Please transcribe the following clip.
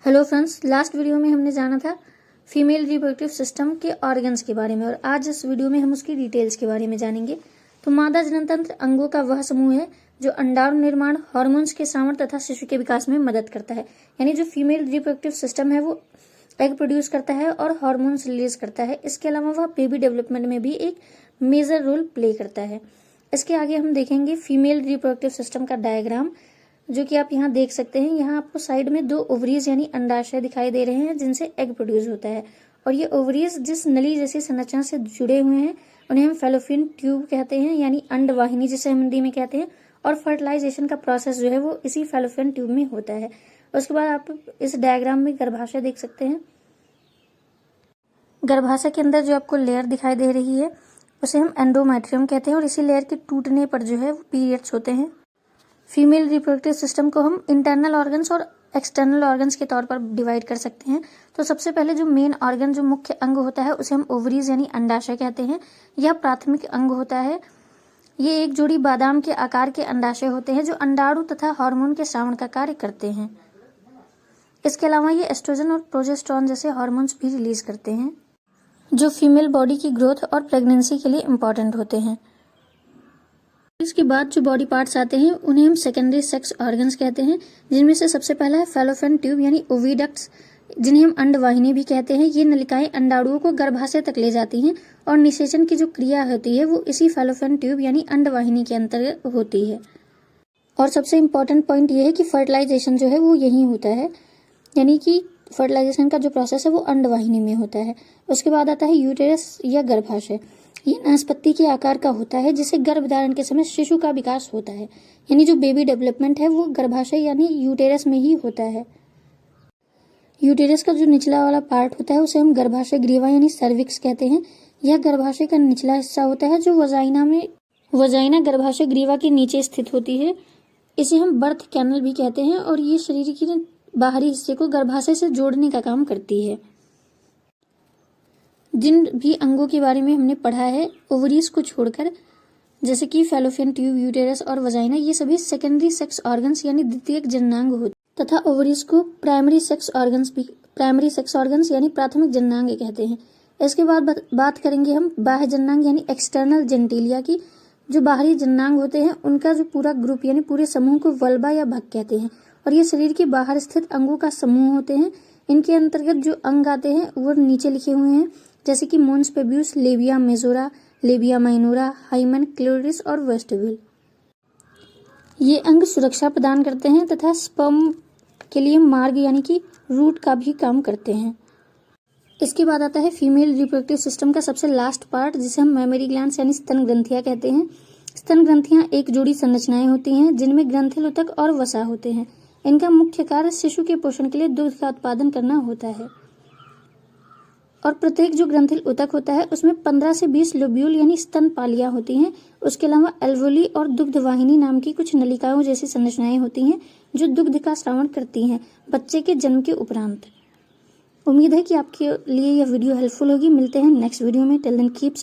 Hello friends, last video में हमने जाना था फीमेल रिप्रोडक्टिव सिस्टम के ऑर्गन्स के बारे में और आज इस वीडियो में हम उसकी डिटेल्स के बारे में जानेंगे। तो मादा जननतंत्र अंगों का वह समूह है जो अंडाणु निर्माण, हार्मोन्स के श्रावण तथा शिशु के विकास में मदद करता है। यानी जो फीमेल रिप्रोडक्टिव सिस्टम है वो एग प्रोड्यूस करता है और हार्मोन्स रिलीज करता है। इसके अलावा वह बेबी डेवलपमेंट में भी एक मेजर रोल प्ले करता है। इसके आगे हम देखेंगे फीमेल रिप्रोडक्टिव सिस्टम का डायग्राम, जो कि आप यहाँ देख सकते हैं। यहाँ आपको साइड में 2 ओवरीज यानी अंडाशय दिखाई दे रहे हैं जिनसे एग प्रोड्यूस होता है। और ये ओवरीज जिस नली जैसी संरचना से जुड़े हुए हैं उन्हें हम फैलोपियन ट्यूब कहते हैं, यानी अंडवाहिनी जिसे हम हिंदी में कहते हैं। और फर्टिलाइजेशन का प्रोसेस जो है वो इसी फैलोपियन ट्यूब में होता है। उसके बाद आप इस डायग्राम में गर्भाशय देख सकते हैं। गर्भाशय के अंदर जो आपको लेयर दिखाई दे रही है उसे हम एंडोमेट्रियम कहते हैं और इसी लेयर के टूटने पर जो है वो पीरियड्स होते हैं। फीमेल रिप्रोडक्टिव सिस्टम को हम इंटरनल ऑर्गन्स और एक्सटर्नल ऑर्गन्स के तौर पर डिवाइड कर सकते हैं। तो सबसे पहले जो मेन ऑर्गन, जो मुख्य अंग होता है उसे हम ओवरीज यानी अंडाशय कहते हैं। यह प्राथमिक अंग होता है। ये एक जोड़ी बादाम के आकार के अंडाशय होते हैं जो अंडाणु तथा हार्मोन के श्रावण का कार्य करते हैं। इसके अलावा ये एस्ट्रोजन और प्रोजेस्टेरॉन जैसे हार्मोन्स भी रिलीज करते हैं जो फीमेल बॉडी की ग्रोथ और प्रेगनेंसी के लिए इम्पोर्टेंट होते हैं। इसके बाद जो बॉडी पार्ट्स आते हैं उन्हें हम सेकेंडरी सेक्स ऑर्गन्स कहते हैं, जिनमें से सबसे पहला है फैलोपियन ट्यूब यानी ओविडक्ट्स, जिन्हें हम अंडवाहिनी भी कहते हैं। ये नलिकाएं अंडाणुओं को गर्भाशय तक ले जाती हैं और निषेचन की जो क्रिया होती है वो इसी फैलोपियन ट्यूब यानी अंडवाहिनी के अंतर्गत होती है। और सबसे इम्पोर्टेंट पॉइंट ये है कि फर्टिलाइजेशन जो है वो यहीं होता है, यानी कि फर्टिलाइजेशन का जो प्रोसेस है वो अंडवाहिनी में होता है। उसके बाद आता है यूटेरस या गर्भाशय। ये नाशपत्ती के आकार का होता है जिसे गर्भधारण के समय शिशु का विकास होता है। यानी जो बेबी डेवलपमेंट है वो गर्भाशय यानी यूटेरस में ही होता है। यूटेरस का जो निचला वाला पार्ट होता है उसे हम गर्भाशय ग्रीवा यानी सर्विक्स कहते हैं। यह गर्भाशय का निचला हिस्सा होता है जो वजाइना गर्भाशय ग्रीवा के नीचे स्थित होती है। इसे हम बर्थ कैनल भी कहते हैं और ये शरीर के बाहरी हिस्से को गर्भाशय से जोड़ने का काम करती है। जिन भी अंगों के बारे में हमने पढ़ा है ओवरीज को छोड़कर, जैसे कि फैलोपियन ट्यूब, यूटेरस और वजाइना, ये सभी सेकेंडरी सेक्स ऑर्गन्स यानी द्वितीयक जननांग होते तथा ओवरीज को प्राइमरी सेक्स ऑर्गन्स यानी प्राथमिक जननांग कहते हैं। इसके बाद बात करेंगे हम बाह्य जननांग यानी एक्सटर्नल जेंटिलिया की। जो बाहरी जननांग होते हैं उनका जो पूरा ग्रुप यानी पूरे समूह को वल्बा या भग कहते हैं और ये शरीर के बाहर स्थित अंगों का समूह होते हैं। इनके अंतर्गत जो अंग आते हैं वो नीचे लिखे हुए हैं, जैसे कि mons pubis, labia majora, labia minora, hymen, clitoris और वेस्टिब्यूल। ये अंग सुरक्षा प्रदान करते हैं तथा स्पर्म के लिए मार्ग यानी कि रूट का भी काम करते हैं। इसके बाद आता है फीमेल रिप्रोडक्टिव सिस्टम का सबसे लास्ट पार्ट, जिसे हम मेमरी ग्लैंड्स यानी स्तन ग्रंथियां कहते हैं। स्तन ग्रंथियां एक जोड़ी संरचनाएं होती हैं जिनमें ग्रंथिल ऊतक और वसा होते हैं। इनका मुख्य कार्य शिशु के पोषण के लिए दूध का उत्पादन करना होता है और प्रत्येक जो ग्रंथिल ऊतक होता है उसमें 15 से 20 लोब्यूल यानी स्तन पालियां होती हैं। उसके अलावा एल्वोली और दुग्ध वाहिनी नाम की कुछ नलिकाओं जैसी संरचनाएं होती हैं जो दुग्ध का श्रावण करती हैं बच्चे के जन्म के उपरांत। उम्मीद है कि आपके लिए यह वीडियो हेल्पफुल होगी। मिलते हैं नेक्स्ट वीडियो में। Till then keep